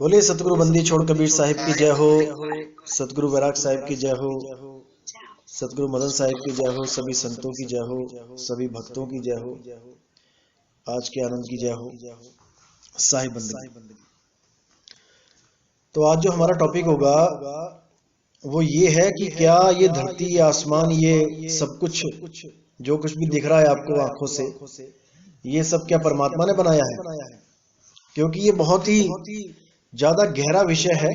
बोले सतगुरु बंदी छोड़ कबीर साहिब की जय हो। सतगुरु वैराग साहिब की जय हो। सतगुरु मदन साहिब की जय हो। सभी संतों की जय हो। सभी भक्तों की जय हो। आज के आनंद की जय हो। साहिब बंदी। तो आज जो हमारा टॉपिक होगा वो ये है कि क्या ये धरती आसमान ये सब कुछ जो कुछ भी दिख रहा है आपको आंखों से, ये सब क्या परमात्मा ने बनाया है? क्योंकि ये बहुत ही ज्यादा गहरा विषय है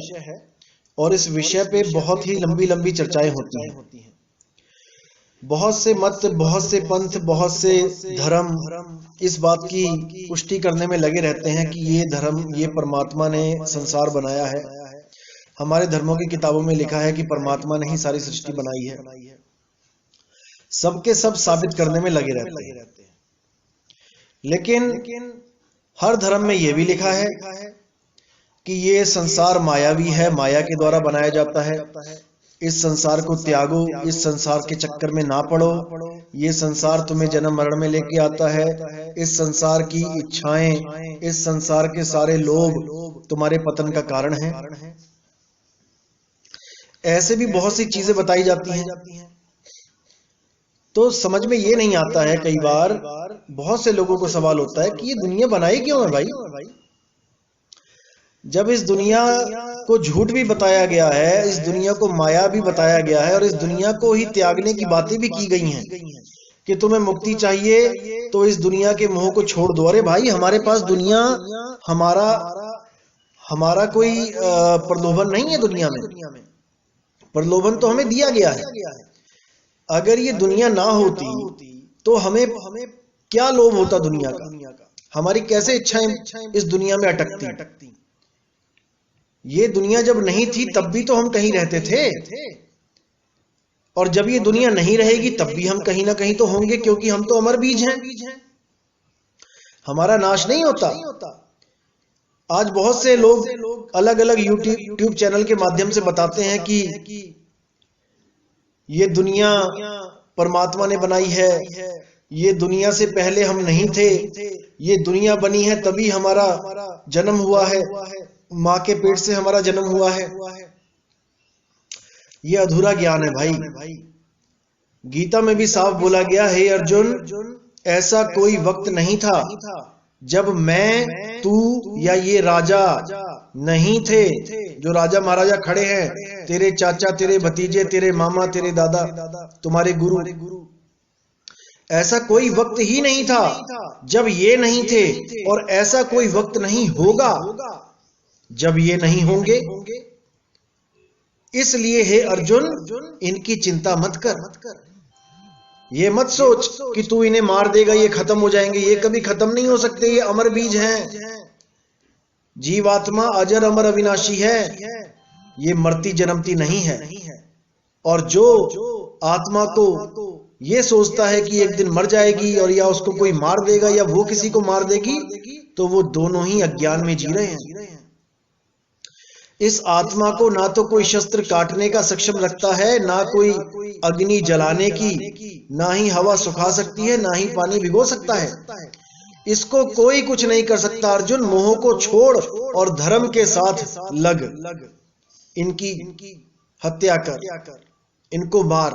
और इस विषय पे बहुत ही लंबी लंबी चर्चाएं होती हैं। बहुत से मत, बहुत से पंथ, बहुत से धर्म इस बात की पुष्टि करने में लगे रहते हैं कि ये धर्म, ये परमात्मा ने संसार बनाया है। हमारे धर्मों की किताबों में लिखा है कि परमात्मा ने ही सारी सृष्टि बनाई है। सबके सब साबित करने में लगे रहते हैं। लेकिन हर धर्म में यह भी लिखा है कि ये संसार मायावी है, माया के द्वारा बनाया जाता है। इस संसार को त्यागो, इस संसार के चक्कर में ना पड़ो। ये संसार तुम्हें जन्म मरण में लेके आता है। इस संसार की इच्छाएं, इस संसार के सारे लोभ तुम्हारे पतन का कारण है। ऐसे भी बहुत सी चीजें बताई जाती हैं। तो समझ में ये नहीं आता है, कई बार बहुत से लोगों को सवाल होता है कि ये दुनिया बनाई क्यों है भाई? जब इस दुनिया को झूठ भी बताया गया है, इस दुनिया को माया भी बताया गया है और इस दुनिया को ही त्यागने की बातें भी की गई हैं कि तुम्हें मुक्ति चाहिए तो इस दुनिया के मोह को छोड़ दो। अरे भाई, हमारे पास दुनिया, हमारा कोई प्रलोभन नहीं है दुनिया में। प्रलोभन तो हमें दिया गया है। अगर ये दुनिया ना होती तो हमें क्या लोभ होता दुनिया का? हमारी कैसे इच्छाएं इस दुनिया में अटकती? ये दुनिया जब नहीं थी तब भी तो हम कहीं रहते थे, और जब ये दुनिया नहीं रहेगी तब भी हम कहीं ना कहीं तो होंगे, क्योंकि हम तो अमर बीज हैं। हमारा नाश नहीं होता। आज बहुत से लोग अलग अलग यूट्यूब चैनल के माध्यम से बताते हैं कि ये दुनिया परमात्मा ने बनाई है, ये दुनिया से पहले हम नहीं थे, ये दुनिया बनी है तभी हमारा जन्म हुआ है, माँ के पेट से हमारा जन्म हुआ है। ये अधूरा ज्ञान है भाई। गीता में भी साफ बोला गया है, हे अर्जुन, ऐसा कोई वक्त नहीं था जब मैं, तू या ये राजा नहीं थे। जो राजा महाराजा खड़े हैं, तेरे चाचा, तेरे भतीजे, तेरे मामा, तेरे दादा, तुम्हारे गुरु, ऐसा कोई वक्त ही नहीं था जब ये नहीं थे, और ऐसा कोई वक्त नहीं होगा जब ये नहीं होंगे। इसलिए हे अर्जुन, इनकी चिंता मत कर। ये मत सोच कि तू इन्हें मार देगा, ये खत्म हो जाएंगे। ये कभी खत्म नहीं हो सकते, ये अमर बीज हैं। जीवात्मा अजर अमर अविनाशी है, ये मरती जन्मती नहीं है। और जो आत्मा को ये सोचता है कि एक दिन मर जाएगी और या उसको कोई मार देगा या वो किसी को मार देगी, तो वो दोनों ही अज्ञान में जी रहे हैं। इस आत्मा को ना तो कोई शस्त्र काटने का सक्षम रखता है, ना कोई अग्नि जलाने की, ना ही हवा सुखा सकती है, ना ही पानी भिगो सकता है। इसको कोई कुछ नहीं कर सकता। अर्जुन, मोह को छोड़ और धर्म के साथ लग। इनकी हत्या कर, इनको मार।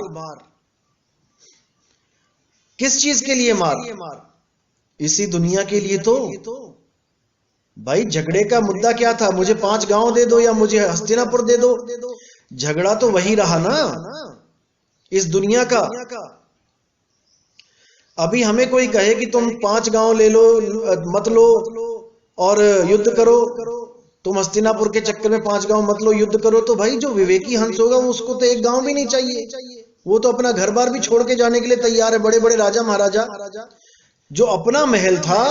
किस चीज के लिए मार? इसी दुनिया के लिए तो। भाई, झगड़े का मुद्दा क्या था? मुझे 5 गांव दे दो या मुझे हस्तिनापुर दे दो। झगड़ा तो वही रहा ना इस दुनिया का। अभी हमें कोई कहे कि तुम 5 गांव ले लो, मत लो और युद्ध करो, तुम हस्तिनापुर के चक्कर में 5 गांव मत लो, युद्ध करो, तो भाई जो विवेकी हंस होगा उसको तो 1 गांव भी नहीं चाहिए। वो तो अपना घर बार भी छोड़ के जाने के लिए तैयार है। बड़े बड़े राजा महाराजा जो अपना महल था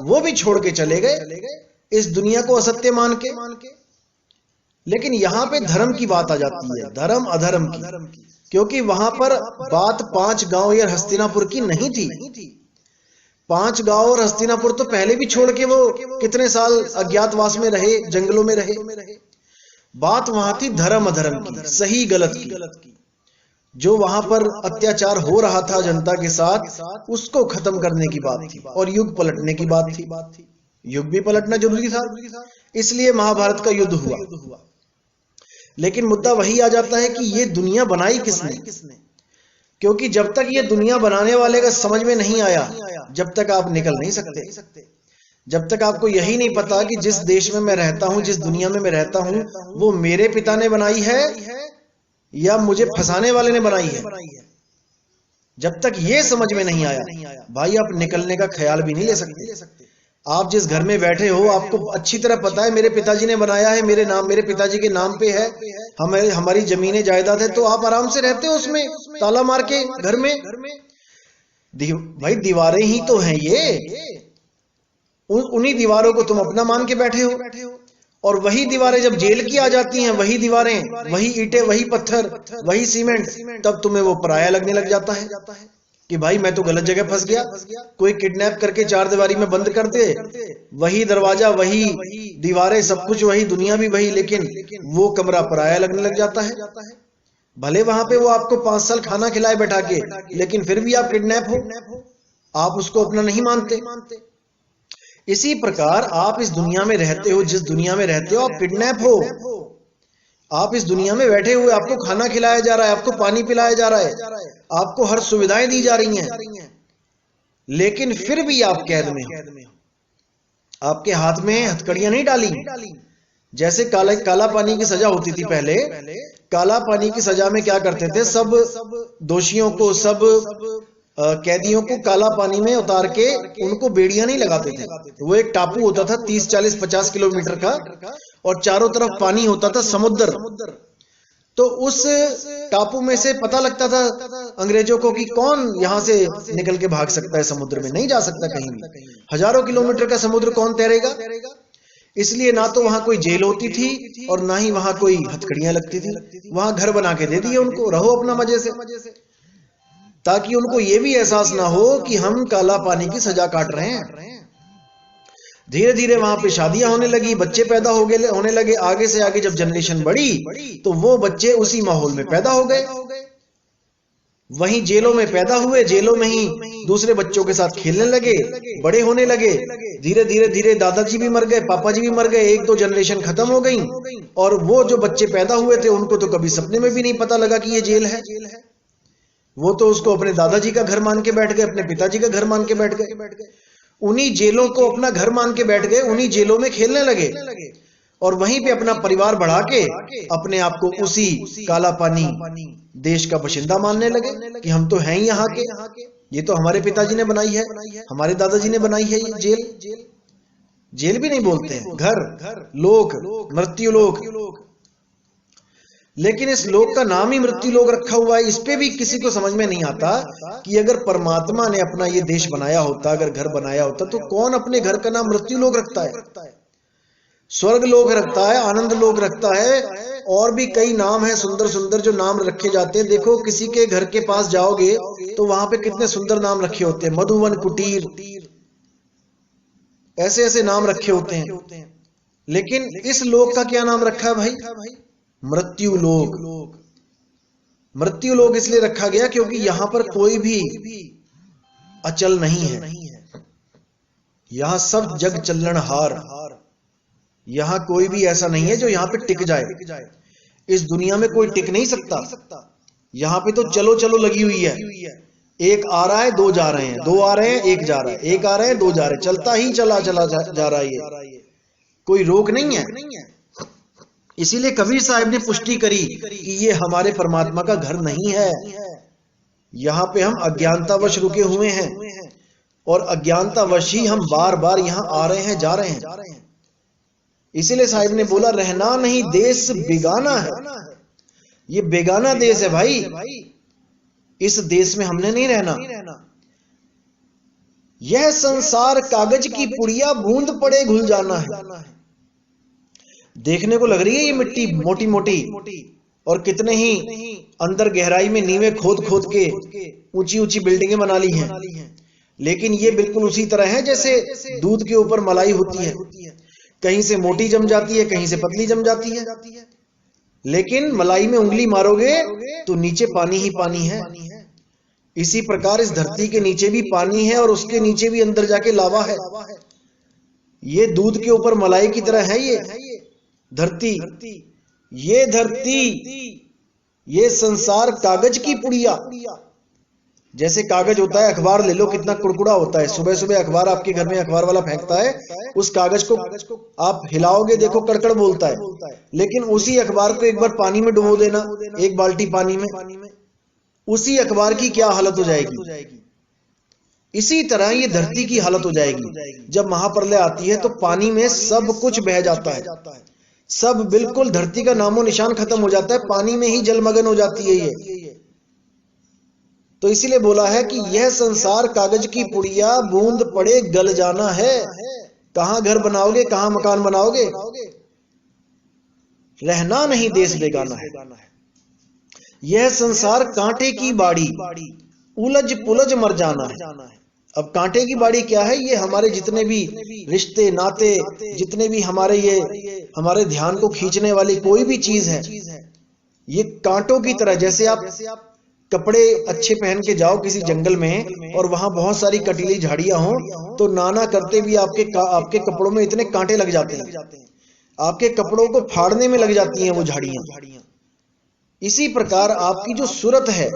वो भी छोड़ के चले गए इस दुनिया को असत्य मान के। लेकिन यहां पे धर्म की बात आ जाती है, धर्म अधर्म की, क्योंकि वहां पर बात 5 गांव या हस्तिनापुर की नहीं थी। 5 गांव और हस्तिनापुर तो पहले भी छोड़ के वो कितने साल अज्ञातवास में रहे, जंगलों में रहे। बात वहां थी धर्म अधर्म की, सही गलत की। जो वहां पर अत्याचार हो रहा था जनता के साथ, उसको खत्म करने की बात थी और युग पलटने की बात थी। युग भी पलटना जरूरी था, इसलिए महाभारत का युद्ध हुआ। लेकिन मुद्दा वही आ जाता है कि ये दुनिया बनाई किसने, क्योंकि जब तक ये दुनिया बनाने वाले का समझ में नहीं आया, जब तक आप निकल नहीं सकते। जब तक आपको यही नहीं पता कि जिस देश में मैं रहता हूं, जिस दुनिया में मैं रहता हूं, वो मेरे पिता ने बनाई है या मुझे फंसाने वाले ने बनाई है, जब तक ये समझ में नहीं आया, भाई आप निकलने का ख्याल भी नहीं ले सकते। आप जिस घर में बैठे हो, आपको अच्छी तरह पता है मेरे पिताजी ने बनाया है, मेरे पिताजी के नाम पे है, हमारी जमीनें जायदाद है, तो आप आराम से रहते हो उसमें ताला मार के घर में। भाई दीवारें ही तो हैं ये, उन्हीं दीवारों को तुम अपना मान के बैठे हो, और वही दीवारें जब जेल की आ जाती हैं, वही दीवारें, वही ईंटें, वही पत्थर, वही सीमेंट, तब तुम्हें वो पराया लगने लग जाता है कि भाई मैं तो गलत जगह फंस गया। कोई किडनैप करके चार दीवारी में बंद कर दे, वही दरवाजा, वही दीवारें, सब कुछ वही, दुनिया भी वही, लेकिन वो कमरा पराया लगने लग जाता है। भले वहां पे वो आपको 5 साल खाना खिलाए बैठा के, लेकिन फिर भी आप किडनैप हो, आप उसको अपना नहीं मानते। इसी प्रकार आप इस दुनिया में रहते हो, जिस दुनिया में रहते हो, आप किडनैप हो। आप इस दुनिया में बैठे हुए, आपको खाना खिलाया जा रहा है, आपको पानी पिलाया जा रहा है, आपको हर सुविधाएं दी जा रही हैं, लेकिन फिर भी आप कैद में हो। आपके हाथ में हथकड़ियां नहीं डाली। जैसे काला पानी की सजा होती थी पहले, काला पानी की सजा में क्या करते थे, सब दोषियों को, सब कैदियों को काला पानी में उतार के उनको बेड़ियां नहीं लगाते थे। वो एक टापू होता था 30, 40, 50 किलोमीटर का, और चारों तरफ पानी होता था, समुद्र। तो उस टापू में से पता लगता था अंग्रेजों को कि कौन यहां से निकल के भाग सकता है, समुद्र में नहीं जा सकता कहीं भी। हजारों किलोमीटर का समुद्र कौन तैरेगा। इसलिए ना तो वहां कोई जेल होती थी और ना ही वहां कोई हथकड़ियां लगती थी। वहां घर बना के दे दिए उनको, रहो अपना मजे से, ताकि उनको यह भी एहसास ना हो कि हम काला पानी की सजा काट रहे हैं। धीरे धीरे वहां पे शादियां होने लगी, बच्चे पैदा होने लगे। आगे से आगे जब जनरेशन बढ़ी तो वो बच्चे उसी माहौल में पैदा हो गए, वहीं जेलों में पैदा हुए, जेलों में ही दूसरे बच्चों के साथ खेलने लगे, बड़े होने लगे। धीरे धीरे धीरे दादाजी भी मर गए, पापा जी भी मर गए, 1-2 जनरेशन खत्म हो गई, और वो जो बच्चे पैदा हुए थे उनको तो कभी सपने में भी नहीं पता लगा कि ये जेल है। वो तो उसको अपने दादाजी का घर मान के बैठ गए, अपने पिताजी का घर मान के बैठ गए, उन्हीं जेलों को अपना घर मान के बैठ गए, उन्हीं जेलों में खेलने लगे, और वहीं पे अपना परिवार बढ़ा के अपने आप को उसी काला पानी देश का बाशिंदा मानने लगे कि हम तो हैं ही यहाँ के, ये तो हमारे पिताजी ने बनाई है, हमारे दादाजी ने बनाई है ये जेल। जेल भी नहीं बोलते हैं, घर, लोक, मृत्यु लोक। लेकिन इस लोक का नाम ही मृत्यु लोक रखा हुआ है। इस पे भी किसी को समझ में नहीं आता कि अगर परमात्मा ने अपना ये देश बनाया होता, अगर घर बनाया होता, तो कौन अपने घर का नाम मृत्यु लोक रखता है, स्वर्ग लोक रखता है, आनंद लोक रखता है, और भी कई नाम हैं सुंदर सुंदर जो नाम रखे जाते हैं। देखो किसी के घर के पास जाओगे तो वहां पे कितने सुंदर नाम रखे होते हैं, मधुवन कुटीर, ऐसे ऐसे नाम रखे होते हैं। लेकिन इस लोक का क्या नाम रखा है भाई, मृत्यु लोक। मृत्यु लोक इसलिए रखा गया क्योंकि यहां पर कोई भी अचल नहीं है, यहां सब जग चलनहार। यहां कोई भी ऐसा नहीं है जो यहां पे टिक जाए। इस दुनिया में कोई टिक नहीं सकता। यहां पे तो चलो चलो लगी हुई है, एक आ रहा है, 2 जा रहे हैं, 2 आ रहे हैं, 1 जा रहा है, 1 आ रहे हैं, 2 जा रहे हैं, चलता ही चला जा रहा है, कोई रोक नहीं है। इसीलिए कबीर साहब ने पुष्टि करी कि ये हमारे परमात्मा का घर नहीं है, यहां पे हम अज्ञानतावश रुके हुए हैं, और अज्ञानतावश ही हम बार बार यहां आ रहे हैं, जा रहे हैं। इसीलिए साहिब ने बोला, रहना नहीं देश बेगाना है। ये बेगाना देश है भाई, इस देश में हमने नहीं रहना। यह संसार कागज की पुड़िया, बूंद पड़े घुल जाना है। देखने को लग रही है ये मिट्टी मोटी मोटी, और कितने ही अंदर गहराई में नींवें खोद खोद के ऊंची ऊंची बिल्डिंगें बना ली हैं, लेकिन ये बिल्कुल उसी तरह है जैसे दूध के ऊपर मलाई होती है, कहीं से मोटी जम जाती है, कहीं से पतली जम जाती है, लेकिन मलाई में उंगली मारोगे तो नीचे पानी ही पानी है। इसी प्रकार इस धरती के नीचे भी पानी है, और उसके नीचे भी अंदर जाके लावा है। ये दूध के ऊपर मलाई की तरह है ये धरती, ये धरती, ये संसार कागज की पुड़िया। जैसे कागज होता है, अखबार ले लो, कितना कुड़कुड़ा होता है। सुबह सुबह अखबार आपके घर में अखबार वाला फेंकता है, उस कागज को आप हिलाओगे, देखो कड़कड़ बोलता है। लेकिन उसी अखबार को एक बार पानी में डुबो देना, एक बाल्टी पानी में, उसी अखबार की क्या हालत हो जाएगी। इसी तरह ये धरती की हालत हो जाएगी। जब महाप्रलय आती है तो पानी में सब कुछ बह जाता है, सब बिल्कुल धरती का नामो निशान खत्म हो जाता है, पानी में ही जलमग्न हो जाती है ये। तो इसीलिए बोला है कि यह संसार कागज की पुड़िया, बूंद पड़े गल जाना है। कहां घर बनाओगे, कहां मकान बनाओगे, रहना नहीं देश बेगाना है। यह संसार कांटे की बाड़ी, उलझ पुलझ मर जाना है। अब कांटे की बाड़ी क्या है? ये हमारे जितने भी रिश्ते नाते, जितने भी हमारे ध्यान को खींचने वाली कोई भी चीज है, ये कांटों की तरह। जैसे आप कपड़े अच्छे पहन के जाओ किसी जंगल में और वहां बहुत सारी कटीली झाड़ियां हो, तो नाना करते भी आपके कपड़ों में इतने कांटे लग जाते हैं, आपके कपड़ों को फाड़ने में लग जाती हैं वो झाड़ियां। इसी प्रकार आपकी जो सूरत है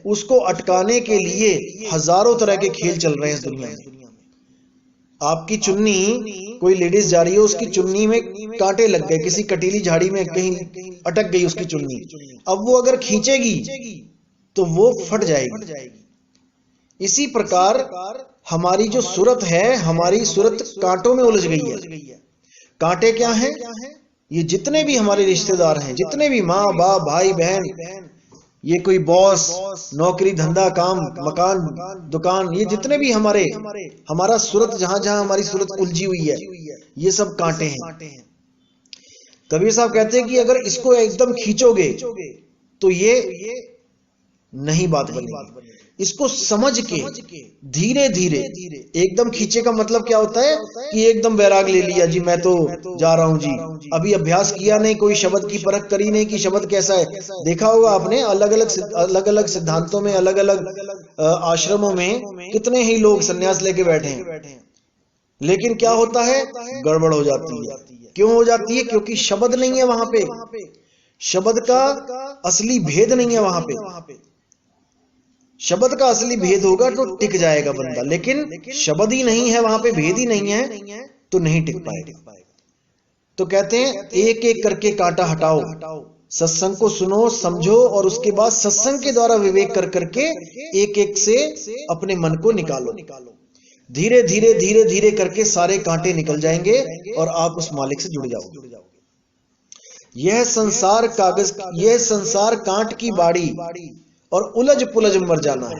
उसको अटकाने के लिए हजारों तरह के खेल चल रहे हैं इस दुनिया में। आपकी चुन्नी, कोई लेडीज जा रही है, उसकी चुन्नी में कांटे लग गए, किसी कटीली झाड़ी में कहीं अटक गई उसकी चुन्नी। अब वो अगर खींचेगी तो वो फट जाएगी। इसी प्रकार हमारी जो सूरत है, हमारी सूरत कांटों में उलझ गई है। कांटे क्या हैं? ये जितने भी हमारे रिश्तेदार हैं, जितने भी माँ बाप भाई बहन, ये कोई बॉस, नौकरी धंधा काम मकान दुकान, ये जितने भी हमारा सूरत, जहां जहां हमारी सूरत उलझी हुई है, ये सब कांटे हैं। कबीर साहब कहते हैं कि अगर इसको एकदम खींचोगे तो ये नहीं बात बनेगी। इसको समझ के धीरे धीरे, एकदम खींचे का मतलब क्या होता है कि एकदम बैराग ले लिया जी, मैं तो जा रहा हूं जी, अभी अभ्यास किया नहीं, कोई शब्द की परख करी नहीं कि शब्द कैसा है। देखा होगा आपने, अलग अलग सिद्धांतों में, अलग अलग आश्रमों में कितने ही लोग सन्यास लेके बैठे हैं, लेकिन क्या होता है, गड़बड़ हो जाती है। क्यों हो जाती है? क्योंकि शब्द नहीं है वहां पे, शब्द का असली भेद नहीं है वहां पे। शब्द का असली भेद होगा तो टिक जाएगा बंदा, लेकिन शब्द ही नहीं है वहां पे, भेद ही नहीं है, तो नहीं टिक पाएगा। तो कहते हैं एक एक करके कांटा हटाओ, सत्संग को सुनो समझो, और उसके बाद सत्संग के द्वारा विवेक कर करके एक एक से अपने मन को निकालो। धीरे धीरे धीरे धीरे करके सारे कांटे निकल जाएंगे और आप उस मालिक से जुड़ जाओगे। यह संसार कागज, यह संसार कांट की बाड़ी और उलझ पुलझ मर जाना है,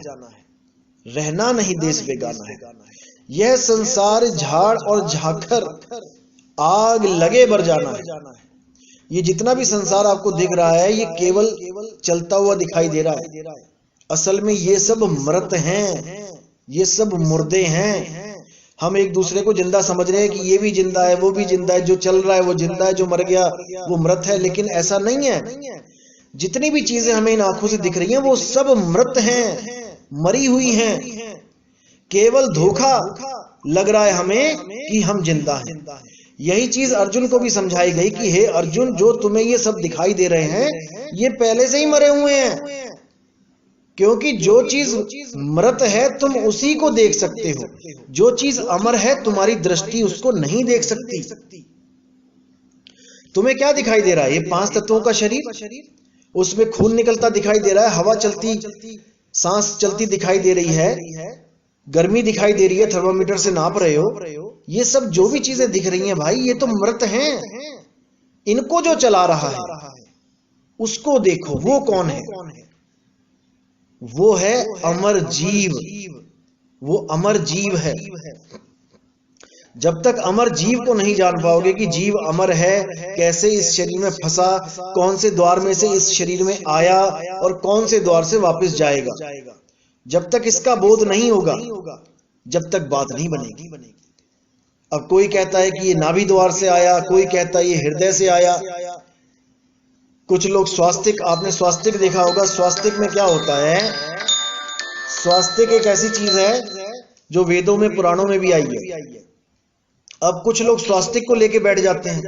रहना नहीं देश बेगाना है। यह संसार झाड़ और झाखर, आग लगे बर जाना है। ये जितना भी संसार आपको दिख रहा है, ये केवल चलता हुआ दिखाई दे रहा है। असल में ये सब मृत हैं, ये सब मुर्दे हैं। हम एक दूसरे को जिंदा समझ रहे हैं कि ये भी जिंदा है, वो भी जिंदा है, जो चल रहा है वो जिंदा है, जो मर गया वो मृत है, लेकिन ऐसा नहीं है। जितनी भी चीजें हमें इन आंखों से दिख रही हैं वो सब मृत हैं, मरी हुई हैं। केवल धोखा लग रहा है हमें कि हम जिंदा हैं। यही चीज अर्जुन को भी समझाई गई कि हे अर्जुन, जो तुम्हें ये सब दिखाई दे रहे हैं ये पहले से ही मरे हुए हैं, क्योंकि जो चीज मृत है तुम उसी को देख सकते हो, जो चीज अमर है तुम्हारी दृष्टि उसको नहीं देख सकती। तुम्हें क्या दिखाई दे रहा है? ये 5 तत्वों का शरीर, उसमें खून निकलता दिखाई दे रहा है, हवा चलती, सांस चलती दिखाई दे रही है, गर्मी दिखाई दे रही है, थर्मामीटर से नाप रहे हो। ये सब जो भी चीजें दिख रही हैं भाई, ये तो मृत हैं। इनको जो चला रहा है उसको देखो, वो कौन है? वो है अमर जीव, वो अमर जीव है। जब तक अमर जीव को नहीं जान पाओगे कि जीव अमर है, कैसे इस शरीर में फंसा, कौन से द्वार में से इस शरीर में आया और कौन से द्वार से वापस जाएगा, जब तक इसका बोध नहीं होगा, जब तक बात नहीं बनेगी। अब कोई कहता है कि ये नाभि द्वार से आया, कोई कहता है ये हृदय से आया। कुछ लोग स्वास्तिक, आपने स्वास्तिक देखा होगा, स्वास्तिक में क्या होता है? स्वास्तिक एक ऐसी चीज है जो वेदों में पुराणों में भी आई है। अब कुछ लोग स्वास्तिक को लेके बैठ जाते हैं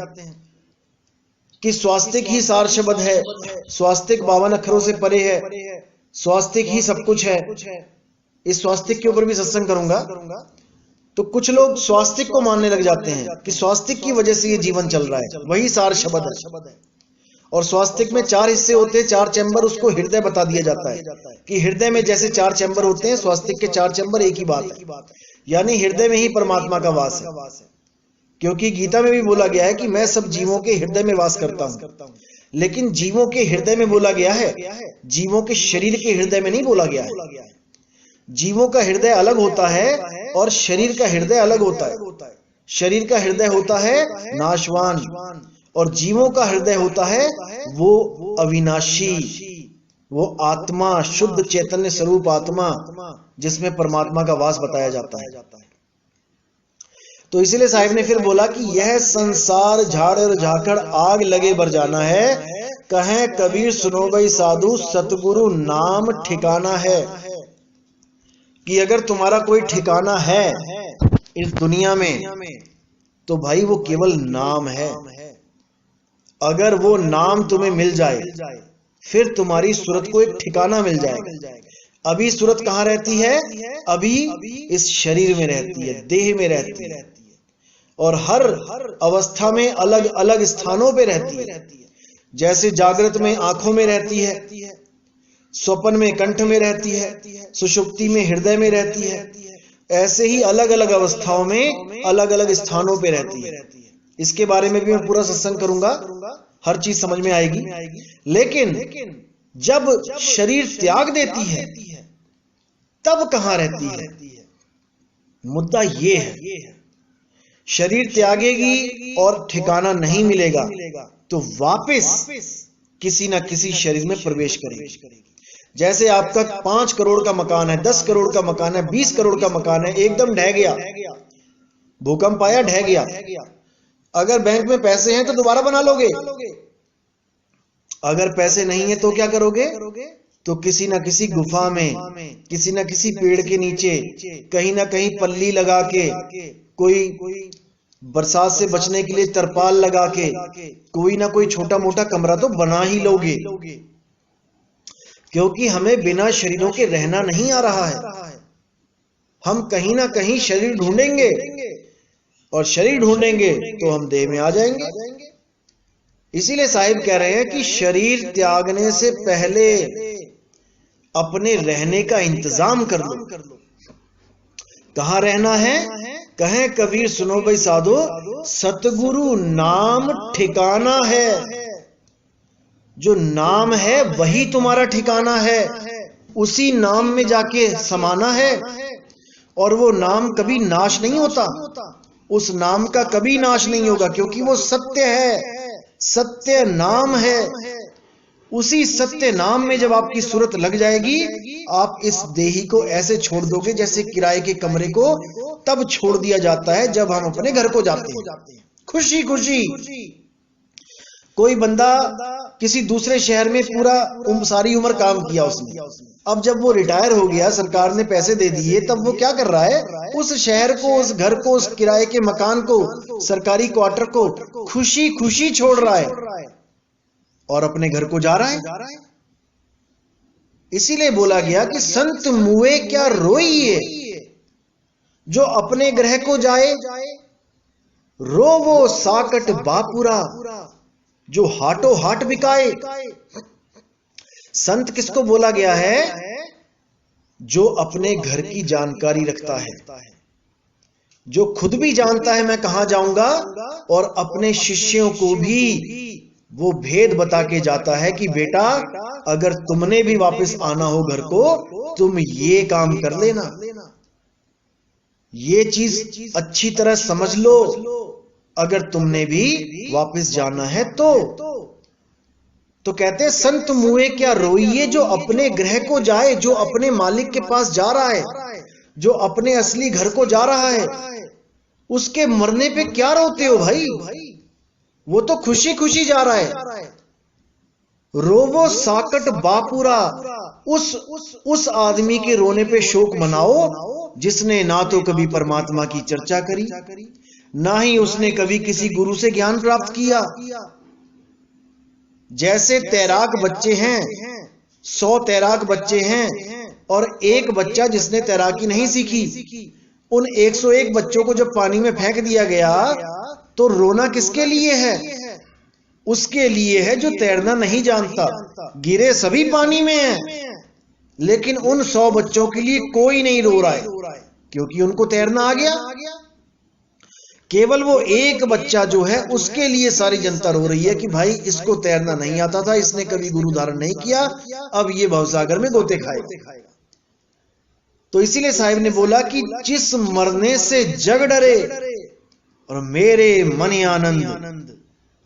कि स्वास्तिक ही सार शब्द है, स्वास्तिक 52 अक्षरों से परे है, स्वास्तिक ही सब कुछ है। इस स्वास्तिक के ऊपर भी सत्संग करूंगा। तो कुछ लोग स्वास्तिक को मानने लग जाते हैं कि स्वास्तिक की वजह से ये जीवन चल रहा है, वही सार शब्द है। और स्वास्तिक में 4 हिस्से होते हैं, 4 चैम्बर, उसको हृदय बता दिया जाता है कि हृदय में जैसे 4 चैम्बर होते हैं, स्वास्तिक के 4 चैम्बर एक ही बात है, यानी हृदय में ही परमात्मा का वास है। क्योंकि गीता में भी बोला गया है कि मैं सब जीवों के हृदय में वास करता हूं, लेकिन जीवों के हृदय में बोला गया है, जीवों के शरीर के हृदय में नहीं बोला गया है। जीवों का हृदय अलग होता है और शरीर का हृदय अलग होता है। शरीर का हृदय होता है नाशवान और जीवों का हृदय होता है वो अविनाशी, वो आत्मा, शुद्ध चैतन्य स्वरूप आत्मा, जिसमें परमात्मा का वास बताया जाता है। तो इसीलिए साहिब ने फिर बोला कि यह संसार झाड़ और झाकड़ आग लगे बर जाना है, कहें कबीर सुनो भाई साधु सतगुरु नाम ठिकाना है। कि अगर तुम्हारा कोई ठिकाना है इस दुनिया में तो भाई वो केवल नाम है। अगर वो नाम तुम्हें मिल जाए फिर तुम्हारी सूरत को एक ठिकाना मिल जाएगा। अभी सूरत कहाँ रहती है? अभी इस शरीर में रहती है, देह में रहती है, और हर अवस्था में अलग अलग स्थानों पे रहती है। जैसे जागृत में आंखों में रहती है, स्वप्न में कंठ में रहती है, सुषुप्ति में हृदय में रहती है, ऐसे ही अलग अलग अवस्थाओं में अलग अलग स्थानों पे रहती है। इसके बारे में भी मैं पूरा सत्संग करूंगा, हर चीज समझ में आएगी। लेकिन जब शरीर त्याग देती है तब कहां रहती है? मुद्दा ये है, शरीर त्यागेगी और ठिकाना नहीं मिलेगा तो वापस किसी ना किसी शरीर में प्रवेश करेगी। जैसे आपका 5 करोड़ का मकान है, 10 करोड़ का मकान है, 20 करोड़ का मकान है, एकदम ढह गया, भूकंप आया, ढह गया। अगर बैंक में पैसे हैं तो दोबारा बना लोगे, अगर पैसे नहीं है तो क्या करोगे? तो किसी ना किसी गुफा में, किसी ना किसी पेड़ के नीचे, कहीं ना कहीं पल्ली लगा के, कोई बरसात से बचने के लिए तरपाल लगा के, कोई ना कोई छोटा मोटा कमरा तो बना ही लोगे। क्योंकि हमें बिना शरीरों के रहना नहीं आ रहा है। हम कहीं ना कहीं शरीर ढूंढेंगे, और शरीर ढूंढेंगे तो हम देह में आ जाएंगे। इसीलिए साहिब कह रहे हैं कि शरीर त्यागने से पहले अपने रहने का इंतजाम कर लो। कहां रहना है? कहें कबीर सुनो भाई साधो सतगुरु नाम ठिकाना है। जो नाम है वही तुम्हारा ठिकाना है, उसी नाम में जाके समाना है। और वो नाम कभी नाश नहीं होता, उस नाम का कभी नाश नहीं होगा, क्योंकि वो सत्य है, सत्य नाम है। उसी सत्य नाम में जब आपकी सूरत लग जाएगी, आप इस देही को ऐसे छोड़ दोगे जैसे किराए के कमरे को तब छोड़ दिया जाता है जब हम अपने घर को जाते हैं खुशी खुशी। कोई बंदा किसी दूसरे शहर में पूरा सारी उम्र काम किया उसने, अब जब वो रिटायर हो गया, सरकार ने पैसे दे दिए, तब वो क्या कर रहा है? उस शहर को, उस घर को, उस किराए के मकान को, सरकारी क्वार्टर को खुशी खुशी छोड़ रहा है और अपने घर को जा रहा है। इसीलिए बोला गया कि संत मुए क्या रोइए, जो अपने ग्रह को जाए रोवो साकट बापुरा, जो हाटो हाट बिकाए। संत किसको बोला गया है? जो अपने घर की जानकारी रखता है, जो खुद भी जानता है मैं कहां जाऊंगा, और अपने शिष्यों को भी वो भेद बता के जाता है कि बेटा अगर तुमने भी वापस आना हो घर को, तुम ये काम कर लेना, ये चीज अच्छी तरह समझ लो, अगर तुमने भी वापस जाना है तो कहते हैं संत मुए क्या रोइए, जो अपने ग्रह को जाए, जो अपने मालिक के पास जा रहा है, जो अपने असली घर को जा रहा है, उसके मरने पे क्या रोते हो भाई? वो तो खुशी खुशी जा रहा है। रोवो साकट बापुरा, उस आदमी के रोने पे शोक मनाओ जिसने ना तो कभी परमात्मा की चर्चा करी, ना ही उसने कभी किसी गुरु से ज्ञान प्राप्त किया। जैसे तैराक बच्चे हैं, 100 तैराक बच्चे हैं और एक बच्चा जिसने तैराकी नहीं सीखी, उन 101 बच्चों को जब पानी में फेंक दिया गया तो रोना किसके लिए है? उसके लिए है जो तैरना नहीं जानता। गिरे सभी पानी में हैं, लेकिन उन 100 बच्चों के लिए कोई नहीं रो रहा है, क्योंकि उनको तैरना आ गया। केवल वो एक बच्चा जो है, उसके लिए सारी जनता रो रही है कि भाई इसको तैरना नहीं आता था, इसने कभी गुरु धारण नहीं किया, अब ये भवसागर में गोते खाएगा। तो इसीलिए साहिब ने बोला कि जिस मरने से जग डरे और मेरे मन आनंद,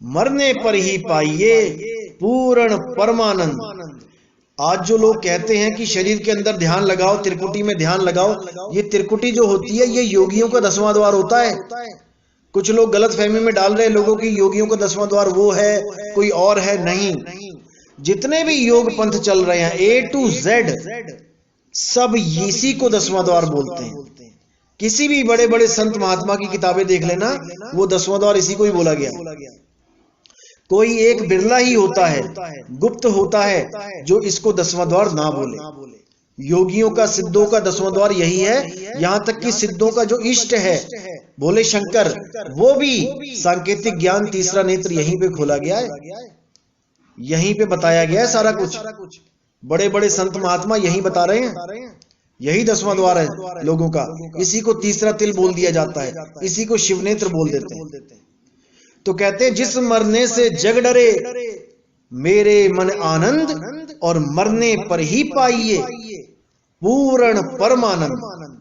मरने पर ही पाइए पूर्ण परमानंद। आज जो लोग कहते हैं कि शरीर के अंदर ध्यान लगाओ, त्रिकुटी में ध्यान लगाओ, ये त्रिकुटी जो होती है ये योगियों का 10वां द्वार होता है। कुछ लोग गलत फहमी में डाल रहे हैं लोगों की, योगियों का 10वां द्वार वो है, कोई और है। नहीं, जितने भी योग पंथ चल रहे हैं A to Z, सब इसी को 10वां द्वार बोलते हैं। किसी भी बड़े बड़े संत महात्मा की किताबें देख लेना, वो 10वां द्वार इसी को ही बोला गया। कोई एक बिरला ही होता है, गुप्त होता है, जो इसको 10वां द्वार ना बोले। योगियों का, सिद्धों का 10वां द्वार यही है। यहां तक कि सिद्धों का जो इष्ट है भोले शंकर, वो भी सांकेतिक ज्ञान, तीसरा नेत्र यहीं पे खोला गया है, यहीं पे बताया गया है सारा कुछ। बड़े बड़े संत महात्मा यही बता रहे हैं, यही 10वां द्वार है लोगों का। इसी को तीसरा तिल बोल दिया जाता है, इसी को शिव नेत्र बोल देते हैं। तो कहते हैं जिस मरने से जग डरे मेरे मन आनंद और मरने पर ही पाइए पूर्ण परमानंद।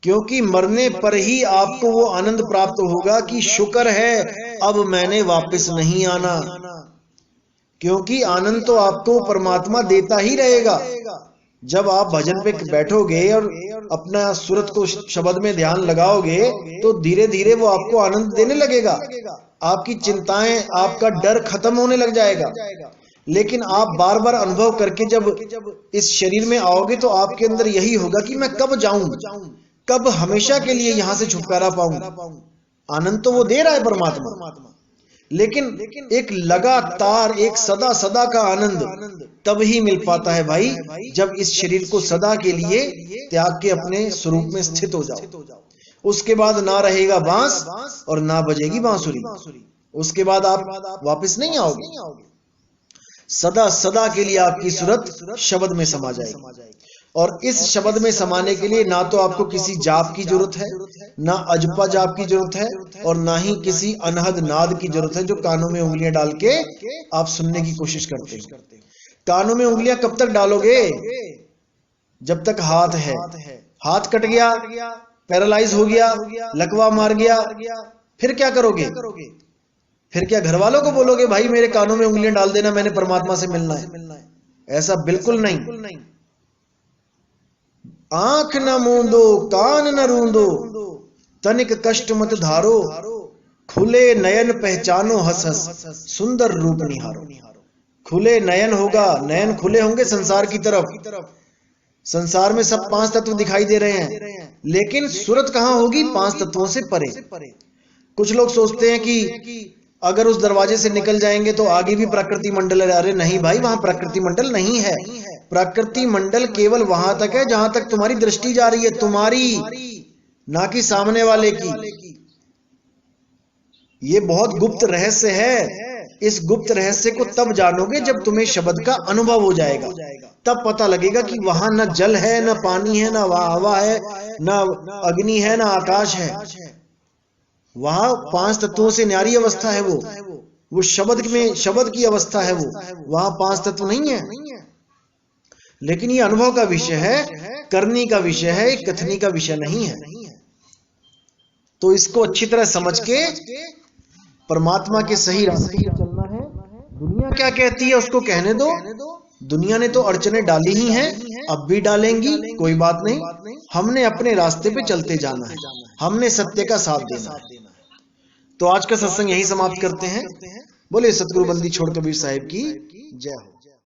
क्योंकि मरने पर ही आपको वो आनंद प्राप्त होगा कि शुक्र है अब मैंने वापस नहीं आना। क्योंकि आनंद तो आपको परमात्मा देता ही रहेगा। जब आप भजन पे बैठोगे और अपना सूरत को शब्द में ध्यान लगाओगे तो धीरे धीरे वो आपको आनंद देने लगेगा। आपकी चिंताएं, आपका डर खत्म होने लग जाएगा। लेकिन आप बार बार अनुभव करके जब इस शरीर में आओगे तो आपके अंदर यही होगा कि मैं कब जाऊं, कब हमेशा के लिए यहां से छुटकारा पाऊं। आनंद तो वो दे रहा है परमात्मा, लेकिन एक लगातार, एक सदा सदा का आनंद तब ही मिल पाता है भाई, जब इस शरीर को सदा के लिए त्याग के अपने स्वरूप में स्थित हो जाओ। उसके बाद ना रहेगा बांस और ना बजेगी बांसुरी। उसके बाद आप वापस नहीं आओगे। सदा सदा के लिए आपकी सूरत शब्द में समा जाएगी। और इस शब्द में समाने के लिए ना तो आपको किसी जाप की जरूरत है, ना अजपा जाप की जरूरत है, और ना ही किसी अनहद नाद की जरूरत है जो कानों में उंगलियां डाल के आप सुनने की कोशिश करते हो। कानों में उंगलियां कब तक डालोगे? जब तक हाथ है। हाथ कट गया, पैरालाइज हो गया, लकवा मार गया, फिर क्या करोगे? फिर क्या घर वालों को बोलोगे भाई मेरे कानों में उंगलियां डाल देना, मैंने परमात्मा से मिलना है? ऐसा बिल्कुल नहीं। आंख न मूंदो, कान न रूंदो, तनिक कष्ट मत धारो, खुले नयन पहचानो हंस हंस, सुंदर रूप निहारो। खुले नयन होगा, नयन खुले होंगे संसार की तरफ। संसार में सब 5 तत्व दिखाई दे रहे हैं, लेकिन सूरत कहां होगी? 5 तत्वों से परे। कुछ लोग सोचते हैं कि अगर उस दरवाजे से निकल जाएंगे तो आगे भी प्रकृति मंडल है। अरे नहीं भाई, वहां प्रकृति मंडल नहीं है। प्रकृति मंडल केवल वहां तक है जहां तक तुम्हारी दृष्टि जा रही है, तुम्हारी, ना कि सामने वाले की। ये बहुत गुप्त रहस्य है। इस गुप्त रहस्य को तब जानोगे जब तुम्हें शब्द का अनुभव हो जाएगा। तब पता लगेगा कि वहां न जल है, न पानी है, न हवा है, न अग्नि है, न आकाश है। वहां 5 तत्वों से न्यारी अवस्था है वो शब्द में, शब्द की अवस्था है वो। वहां 5 तत्व नहीं है। लेकिन ये अनुभव का विषय है, करनी का विषय है, कथनी का विषय नहीं है। तो इसको अच्छी तरह समझ के परमात्मा के सही रास्ते पे चलना है। दुनिया क्या कहती है उसको कहने दो। दुनिया ने तो अड़चने डाली ही हैं, अब भी डालेंगी, कोई बात नहीं। हमने अपने रास्ते पे चलते जाना है, हमने सत्य का साथ देना है। तो आज का सत्संग यहीं समाप्त करते हैं। बोले सतगुरु बंदी छोड़ कबीर साहिब की जय हो।